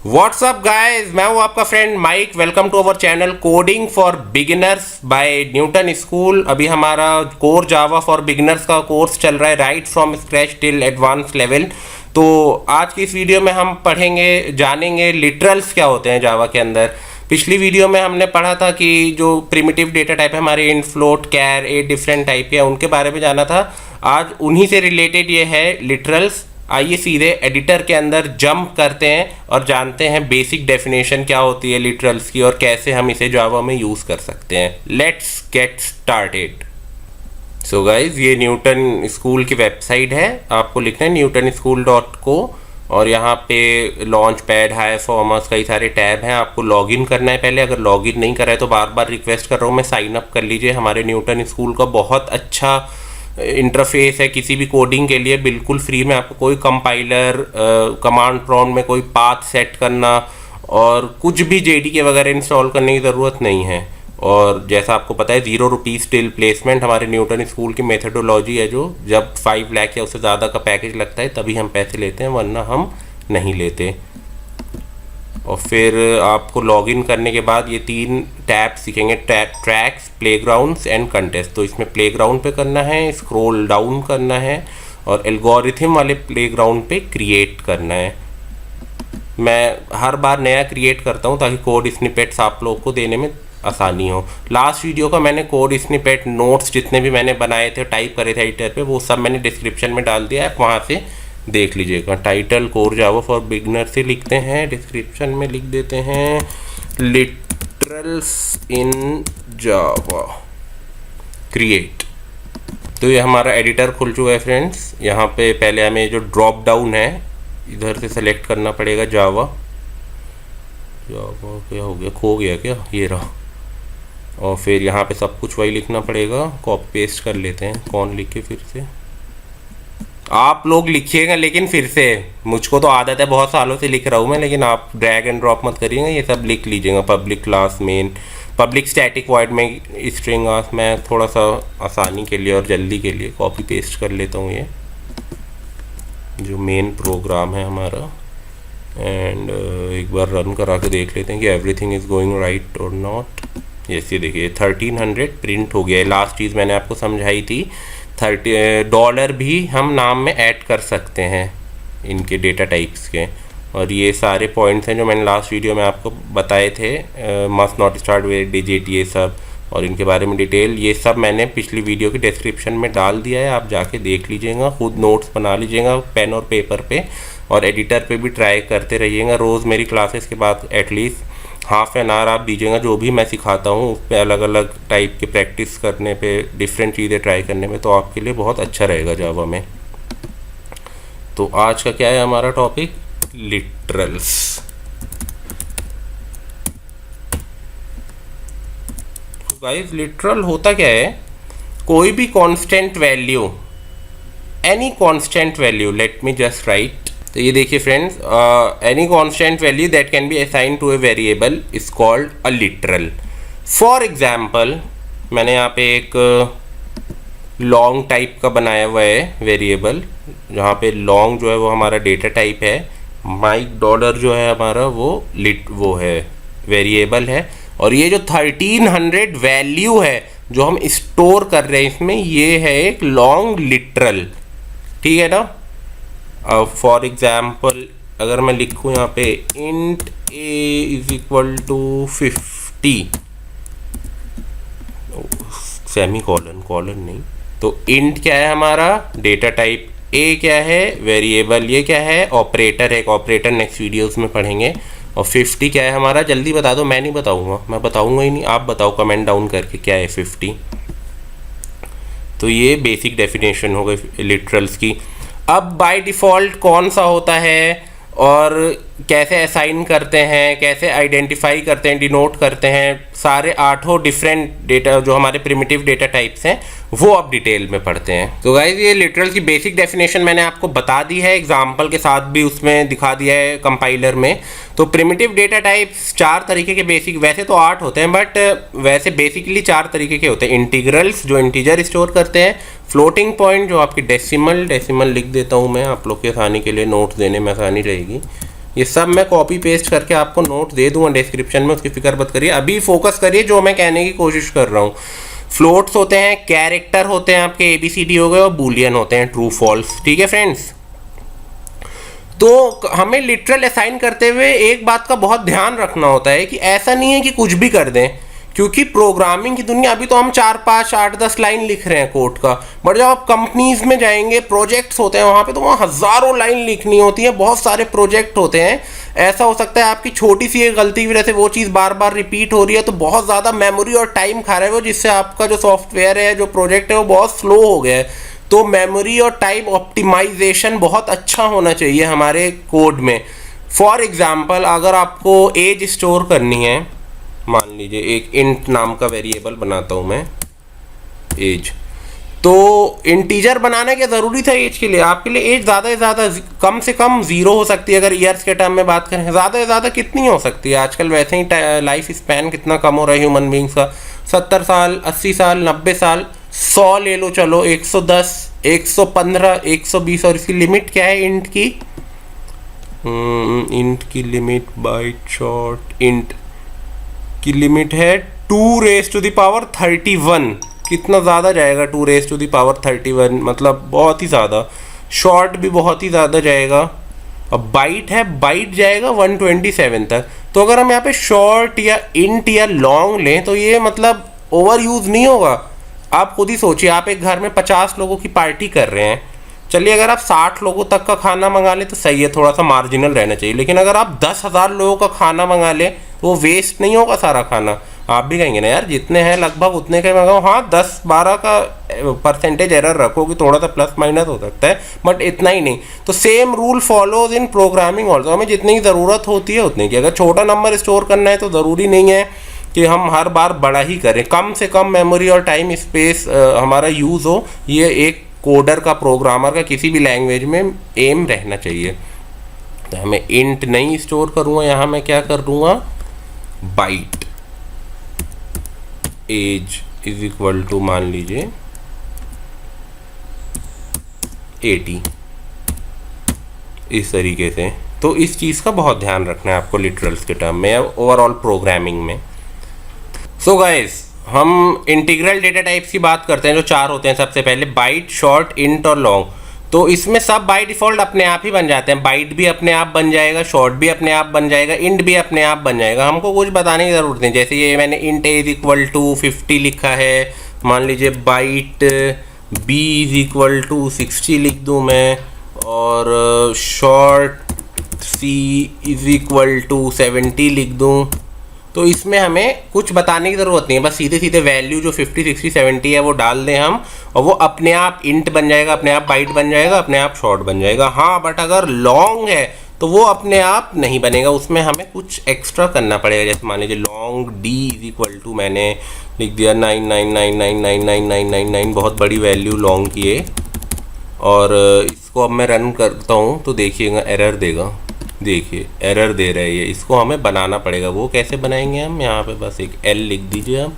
WhatsApp guys, मैं हूं आपका friend Mike. Welcome to our channel coding for beginners by Newton school. अभी हमारा कोर जावा फॉर बिगिनर्स का कोर्स चल रहा है, right from scratch till advance level. तो आज की इस वीडियो में हम पढ़ेंगे, जानेंगे लिटरल्स क्या होते हैं जावा के अंदर। पिछली वीडियो में हमने पढ़ा था कि जो प्रिमिटिव डेटा टाइप है हमारे इंट, फ्लोट, कैर, 8 डिफरेंट टाइप के, उनके बारे में जाना था। आज उन्हीं से रिलेटेड ये है लिटरल्स। आइए सीधे एडिटर के अंदर जंप करते हैं और जानते हैं बेसिक डेफिनेशन क्या होती है लिटरल्स की और कैसे हम इसे जावा में यूज़ कर सकते हैं। Let's get started. So guys, ये न्यूटन स्कूल की वेबसाइट है। आपको लिखना है newtonschool.co और यहाँ पे लॉन्च पैड, हाई फॉर्मर्स, कई सारे टैब हैं। आपको लॉगिन करना है पहले। अगर लॉगिन नहीं करा है तो बार बार रिक्वेस्ट कर रहा हूँ मैं, साइन अप कर लीजिए। हमारे न्यूटन स्कूल का बहुत अच्छा इंटरफेस है किसी भी कोडिंग के लिए, बिल्कुल फ्री में। आपको कोई कंपाइलर, कमांड प्रॉम्प्ट में कोई पाथ सेट करना और कुछ भी जेडीके वगैरह इंस्टॉल करने की ज़रूरत नहीं है। और जैसा आपको पता है, 0 रुपीज़ टिल प्लेसमेंट हमारे न्यूटन स्कूल की मेथडोलॉजी है, जो जब 5 लाख या उससे ज़्यादा का पैकेज लगता है तभी हम पैसे लेते हैं, वरना हम नहीं लेते। और फिर आपको लॉगिन करने के बाद ये 3 टैब्स दिखेंगे, ट्रैक्स, प्लेग्राउंड्स एंड कंटेस्ट। तो इसमें प्लेग्राउंड पे करना है, स्क्रॉल डाउन करना है और एल्गोरिथम वाले प्लेग्राउंड पे क्रिएट करना है। मैं हर बार नया क्रिएट करता हूँ ताकि कोड स्निपेट्स आप लोग को देने में आसानी हो। लास्ट वीडियो का मैंने कोड स्निपेट नोट्स जितने भी मैंने बनाए थे, टाइप करे थे एडिटर पे, वो सब मैंने डिस्क्रिप्शन में डाल दिया है, आप वहाँ से देख लीजिएगा। Title core Java for beginner से लिखते हैं, डिस्क्रिप्शन में लिख देते हैं लिटरल्स इन जावा क्रिएट। तो ये हमारा एडिटर खुल चुका है फ्रेंड्स। यहाँ पे पहले हमें जो ड्रॉप डाउन है इधर से सेलेक्ट करना पड़ेगा जावा। जावा क्या हो गया, खो गया क्या, ये रहा। और फिर यहाँ पे सब कुछ वही लिखना पड़ेगा। कॉपी पेस्ट कर लेते हैं, कौन लिखे फिर से, आप लोग लिखिएगा। लेकिन फिर से, मुझको तो आदत है, बहुत सालों से लिख रहा हूँ मैं, लेकिन आप ड्रैग एंड ड्रॉप मत करिएगा, ये सब लिख लीजिएगा। Public class main, public static void में स्ट्रिंग आस। मैं थोड़ा सा आसानी के लिए और जल्दी के लिए कॉपी पेस्ट कर लेता हूँ ये जो मेन प्रोग्राम है हमारा। एंड एक बार रन करा के देख लेते हैं कि एवरीथिंग इज़ गोइंग राइट और नॉट। यस, ये देखिए 1300 प्रिंट हो गया है। लास्ट चीज़ मैंने आपको समझाई थी, $30 भी हम नाम में ऐड कर सकते हैं इनके डेटा टाइप्स के। और ये सारे पॉइंट्स हैं जो मैंने लास्ट वीडियो में आपको बताए थे, must not start with digit, ये सब, और इनके बारे में डिटेल, ये सब मैंने पिछली वीडियो की डिस्क्रिप्शन में डाल दिया है। आप जाके देख लीजिएगा, खुद नोट्स बना लीजिएगा पेन और पेपर पे, और एडिटर पे भी ट्राई करते रहिएगा। रोज़ मेरी क्लासेस के बाद एटलीस्ट हाफ एन आवर आप दीजिएगा। जो भी मैं सिखाता हूँ उस पर अलग अलग टाइप की प्रैक्टिस करने पे, डिफरेंट चीज़ें ट्राई करने में, तो आपके लिए बहुत अच्छा रहेगा जावा में। तो आज का क्या है हमारा टॉपिक, लिटरल्स। तो गाइस, लिटरल होता क्या है, कोई भी constant value, any constant value, let me just write. तो ये देखिए friends, any constant value that can be assign to a variable is called a literal. For example, मैंने यहाँ पे एक लॉन्ग टाइप का बनाया हुआ है वेरिएबल, जहाँ पे लॉन्ग जो है वो हमारा डेटा टाइप है, माइक डॉलर जो है हमारा वो है वेरिएबल है। और ये जो 1300 वैल्यू है जो हम स्टोर कर रहे हैं इसमें, ये है एक लॉन्ग लिटरल, ठीक है ना। फॉर एग्जाम्पल अगर मैं लिखूँ यहाँ पे int a is equal to 50, semicolon नहीं, तो इंट क्या है हमारा डेटा टाइप, ए क्या है वेरिएबल, ये क्या है ऑपरेटर है, एक ऑपरेटर नेक्स्ट वीडियोस में पढ़ेंगे। और 50 क्या है हमारा, जल्दी बता दो, मैं नहीं बताऊँगा, मैं बताऊँगा ही नहीं, आप बताओ कमेंट डाउन करके क्या है 50। तो ये बेसिक डेफिनेशन हो गई लिटरल्स की। अब बाय डिफ़ॉल्ट कौन सा होता है और कैसे असाइन करते हैं, कैसे आइडेंटिफाई करते हैं, डिनोट करते हैं, सारे 8 डिफरेंट डेटा जो हमारे प्रिमिटिव डेटा टाइप्स हैं, वो अब डिटेल में पढ़ते हैं। तो गाइस, ये लिटरल की बेसिक डेफिनेशन मैंने आपको बता दी है, एग्जांपल के साथ भी उसमें दिखा दिया है कंपाइलर में। तो प्रिमिटिव डेटा टाइप्स 4 तरीके के बेसिक, वैसे तो 8 होते हैं बट वैसे बेसिकली 4 तरीके के होते हैं। इंटीग्रल्स जो इंटीजर स्टोर करते हैं, फ्लोटिंग पॉइंट जो आपकी डेसिमल लिख देता हूँ मैं आप लोग के आसानी के लिए, नोट्स देने में आसानी रहेगी। ये सब मैं कॉपी पेस्ट करके आपको नोट दे दूंगा डिस्क्रिप्शन में, उसकी फिक्र मत करिए। अभी फोकस करिए जो मैं कहने की कोशिश कर रहा हूँ। फ्लोट्स होते हैं, कैरेक्टर होते हैं आपके, ABCD हो गए, और बूलियन होते हैं, ट्रू फॉल्स। ठीक है फ्रेंड्स, तो हमें लिटरल असाइन करते हुए एक बात का बहुत ध्यान रखना होता है कि ऐसा नहीं है कि कुछ भी कर दें, क्योंकि प्रोग्रामिंग की दुनिया, अभी तो हम 4, 5, 8, 10 लाइन लिख रहे हैं कोड का, बट जब आप कंपनीज में जाएंगे, प्रोजेक्ट्स होते हैं वहाँ पे, तो वहाँ हज़ारों लाइन लिखनी होती है, बहुत सारे प्रोजेक्ट होते हैं। ऐसा हो सकता है आपकी छोटी सी एक गलती की वजह से वो चीज़ बार बार रिपीट हो रही है, तो बहुत ज़्यादा मेमोरी और टाइम खा रहा है वो, जिससे आपका जो सॉफ्टवेयर है, जो प्रोजेक्ट है, वो बहुत स्लो हो गया है। तो मेमोरी और टाइम ऑप्टिमाइजेशन बहुत अच्छा होना चाहिए हमारे कोड में। फॉर एग्जाम्पल, अगर आपको एज स्टोर करनी है, मान लीजिए एक इंट नाम का वेरिएबल बनाता हूँ मैं, एज, तो इंटीजर बनाना क्या ज़रूरी था एज के लिए? आपके लिए एज ज़्यादा से ज़्यादा कम से कम 0 हो सकती है, अगर ईयर्स के टर्म में बात करें। ज़्यादा से ज़्यादा कितनी हो सकती है? आजकल वैसे ही लाइफ स्पैन कितना कम हो रहा है ह्यूमन बींग्स का, 70 साल, 80 साल, 90 साल, 100 ले लो, चलो 110, 115, 120, और इसकी लिमिट क्या है इंट की? इंट की लिमिट, बाइट शॉर्ट इंट की लिमिट है 2⁻31। कितना ज़्यादा जाएगा 2⁻31? मतलब बहुत ही ज़्यादा। शॉर्ट भी बहुत ही ज़्यादा जाएगा। अब बाइट है, बाइट जाएगा 127 तक। तो अगर हम यहाँ पे शॉर्ट या इंट या लॉन्ग लें तो ये मतलब ओवर यूज़ नहीं होगा। आप खुद ही सोचिए, आप एक घर में 50 लोगों की पार्टी कर रहे हैं, चलिए अगर आप 60 लोगों तक का खाना मंगा ले तो सही है, थोड़ा सा मार्जिनल रहना चाहिए। लेकिन अगर आप 10,000 लोगों का खाना मंगा ले तो वो वेस्ट नहीं होगा सारा खाना। आप भी कहेंगे ना यार जितने हैं लगभग उतने का मंगाओ। हाँ, 10-12 का परसेंटेज एरर रखो कि थोड़ा सा प्लस माइनस हो सकता है, बट इतना ही नहीं। तो same rule follows in programming also. हमें जितनी ज़रूरत होती है उतने की। अगर छोटा नंबर स्टोर करना है तो ज़रूरी नहीं है कि हम हर बार बड़ा ही करें। कम से कम मेमोरी और टाइम स्पेस हमारा यूज़ हो, ये एक कोडर का, प्रोग्रामर का किसी भी लैंग्वेज में एम रहना चाहिए। तो हमें इंट नहीं स्टोर करूँगा, यहाँ मैं क्या कर दूँगा, byte age is equal to मान लीजिए 80, इस तरीके से। तो इस चीज़ का बहुत ध्यान रखना है आपको लिटरल्स के टर्म में या ओवरऑल प्रोग्रामिंग में। सो गाइस, हम इंटीग्रल डेटा टाइप्स की बात करते हैं जो 4 होते हैं। सबसे पहले बाइट, शॉर्ट, इंट और लॉन्ग। तो इसमें सब बाय डिफ़ॉल्ट अपने आप ही बन जाते हैं। बाइट भी अपने आप बन जाएगा, शॉर्ट भी अपने आप बन जाएगा, इंट भी अपने आप बन जाएगा। हमको कुछ बताने की ज़रूरत नहीं। जैसे ये मैंने int a is equal to 50 लिखा है, मान लीजिए byte b is equal to 60 लिख दूँ मैं, और short c is equal to 70 लिख दूँ। तो इसमें हमें कुछ बताने की ज़रूरत नहीं है, बस सीधे सीधे वैल्यू जो 50, 60, 70 है वो डाल दें हम, और वो अपने आप इंट बन जाएगा, अपने आप बाइट बन जाएगा, अपने आप शॉर्ट बन जाएगा। हाँ, बट अगर लॉन्ग है तो वो अपने आप नहीं बनेगा, उसमें हमें कुछ एक्स्ट्रा करना पड़ेगा। जैसे मान लीजिए long d is equal to मैंने लिख दिया 999999999, बहुत बड़ी वैल्यू लॉन्ग की है। और इसको अब मैं रन करता हूँ तो देखिएगा एरर देगा। देखिए एरर दे रहा है ये, इसको हमें बनाना पड़ेगा। वो कैसे बनाएंगे हम, यहाँ पे बस एक एल लिख दीजिए आप,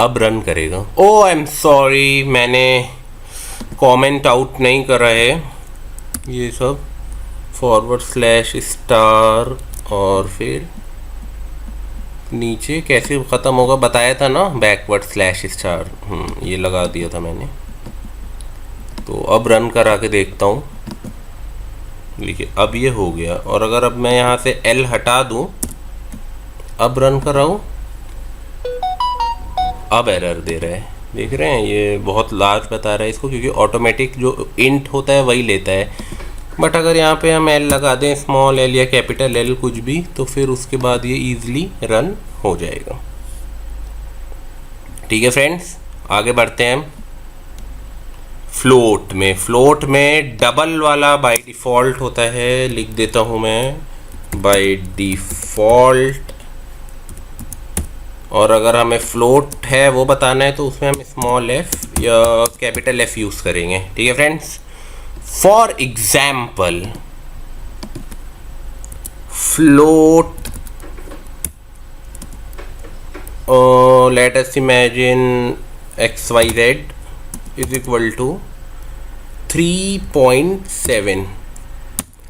अब रन करेगा। ओ आई एम सॉरी, मैंने कमेंट आउट नहीं करा है। ये सब /* और फिर नीचे कैसे ख़त्म होगा बताया था ना, // ये लगा दिया था मैंने। तो अब रन करा के देखता हूँ। देखिए अब ये हो गया। और अगर अब मैं यहाँ से L हटा दूँ, अब रन कराऊँ, अब एरर दे रहा है। देख रहे हैं, ये बहुत लार्ज बता रहा है इसको, क्योंकि ऑटोमेटिक जो इंट होता है वही लेता है। बट अगर यहाँ पे हम L लगा दें, स्मॉल L या कैपिटल L कुछ भी, तो फिर उसके बाद ये ईजिली रन हो जाएगा। ठीक है फ्रेंड्स, आगे बढ़ते हैं हम फ्लोट में डबल वाला बाय डिफ़ॉल्ट होता है, लिख देता हूँ मैं बाय डिफ़ॉल्ट। और अगर हमें फ्लोट है वो बताना है तो उसमें हम स्मॉल f या कैपिटल F यूज़ करेंगे। ठीक है friends, for example float, let us imagine XYZ is equal to 3.7।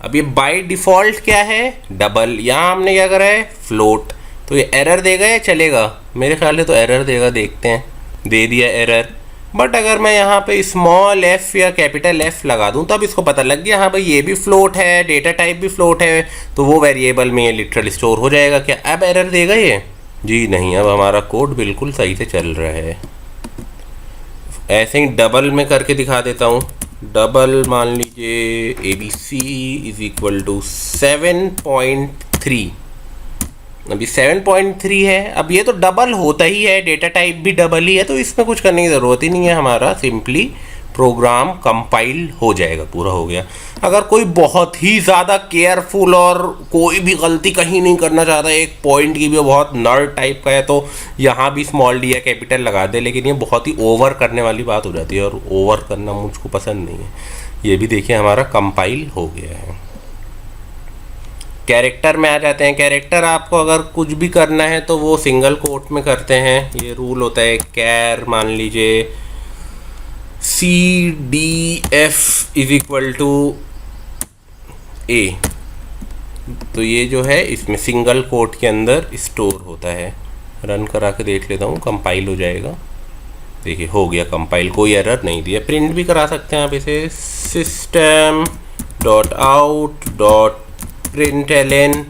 अब ये बाय डिफ़ॉल्ट क्या है, डबल। यहाँ हमने क्या करा है, फ्लोट। तो ये एरर देगा या चलेगा? मेरे ख्याल से तो एरर देगा, देखते हैं। दे दिया एरर। बट अगर मैं यहाँ पे स्मॉल एफ या कैपिटल एफ लगा दूँ तब इसको पता लग गया हाँ भाई ये भी फ्लोट है, डेटा टाइप भी फ्लोट है, तो वो वेरिएबल में ये लिटरल स्टोर हो जाएगा। क्या अब एरर देगा ये? जी नहीं, अब हमारा कोड बिल्कुल सही से चल रहा है। ऐसे ही डबल में करके दिखा देता हूँ। डबल मान लीजिए ABC इज इक्वल टू 7.3। अभी 7.3 है। अब ये तो डबल होता ही है, डेटा टाइप भी डबल ही है, तो इसमें कुछ करने की ज़रूरत ही नहीं है। हमारा सिंपली प्रोग्राम कंपाइल हो जाएगा, पूरा हो गया। अगर कोई बहुत ही ज़्यादा केयरफुल और कोई भी गलती कहीं नहीं करना चाहता, एक पॉइंट की भी बहुत नर्ड टाइप का है, तो यहाँ भी स्मॉल डी या कैपिटल लगा दे। लेकिन ये बहुत ही ओवर करने वाली बात हो जाती है और ओवर करना मुझको पसंद नहीं है। ये भी देखिए हमारा कंपाइल हो गया है। कैरेक्टर में आ जाते हैं। कैरेक्टर आपको अगर कुछ भी करना है तो वो सिंगल कोट में करते हैं। ये रूल होता है कैर मान लीजिए CDF is equal to A। तो ये जो है इसमें सिंगल कोट के अंदर स्टोर होता है। रन करा के देख लेता हूँ, कंपाइल हो जाएगा। देखिए हो गया कंपाइल, कोई एरर नहीं दिया। प्रिंट भी करा सकते हैं आप इसे, system.out.println।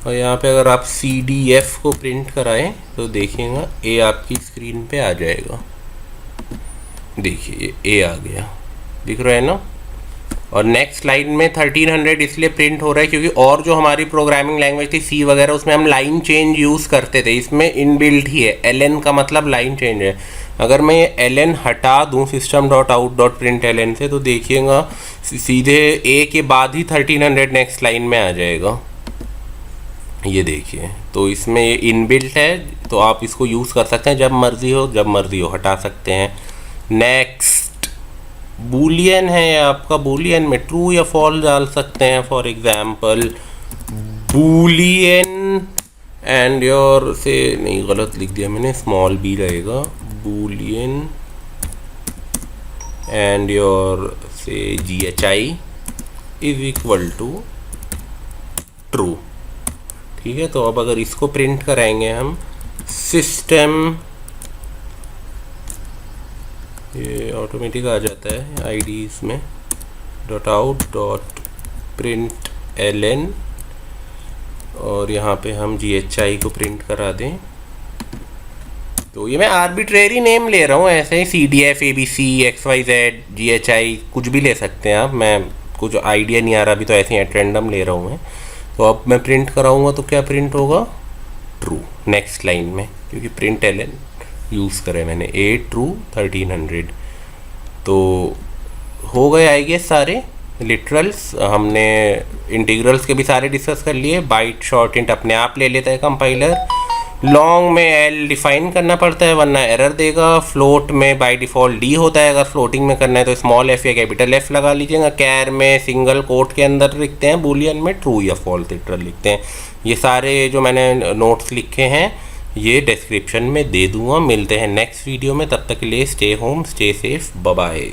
और यहाँ पे अगर आप CDF को प्रिंट कराएं तो देखिएगा A आपकी स्क्रीन पे आ जाएगा। देखिए A आ गया, दिख रहा है ना। और नेक्स्ट लाइन में 1300 इसलिए प्रिंट हो रहा है क्योंकि और जो हमारी प्रोग्रामिंग लैंग्वेज थी C वगैरह, उसमें हम लाइन चेंज यूज़ करते थे। इसमें इनबिल्ट ही है, ln का मतलब लाइन चेंज है। अगर मैं ये ln हटा दूँ system.out.println से तो देखिएगा सीधे A के बाद ही 1300 नेक्स्ट लाइन में आ जाएगा। ये देखिए, तो इसमें ये इनबिल्ट है, तो आप इसको यूज़ कर सकते हैं जब मर्ज़ी हो हटा सकते हैं। नेक्स्ट बूलियन है आपका, बूलियन में ट्रू या फॉल्स डाल सकते हैं। For example boolean and your say, नहीं गलत लिख दिया मैंने, स्मॉल b रहेगा। Boolean and your say GHI is equal to true. ठीक है, तो अब अगर इसको प्रिंट कराएंगे हम, सिस्टम, ये ऑटोमेटिक आ जाता है आईडी इसमें, .out.println, और यहाँ पे हम GHI को प्रिंट करा दें। तो ये मैं आर्बिट्रेरी नेम ले रहा हूँ, ऐसे ही CDF ABC XYZ GHI कुछ भी ले सकते हैं आप। मैं कुछ आइडिया नहीं आ रहा अभी, तो ऐसे ही एट रैंडम ले रहा हूँ मैं। तो अब मैं प्रिंट कराऊंगा तो क्या प्रिंट होगा, ट्रू नेक्स्ट लाइन में, क्योंकि println यूज़ करे मैंने। A true 1300। तो हो गए आई गेस सारे लिटरल्स। हमने इंटीग्रल्स के भी सारे डिस्कस कर लिए। बाइट शॉर्ट इंट अपने आप ले लेता है कंपाइलर। लॉन्ग में L डिफाइन करना पड़ता है वरना एरर देगा। फ्लोट में बाय डिफ़ॉल्ट D होता है, अगर फ्लोटिंग में करना है तो स्मॉल f या कैपिटल F लगा लीजिएगा। कैर में सिंगल कोट के अंदर लिखते हैं, बूलियन में ट्रू या फॉल्स लिटरल लिखते हैं। ये सारे जो मैंने नोट्स लिखे हैं ये डिस्क्रिप्शन में दे दूँगा। मिलते हैं नेक्स्ट वीडियो में, तब तक के लिए stay home stay safe, bye bye.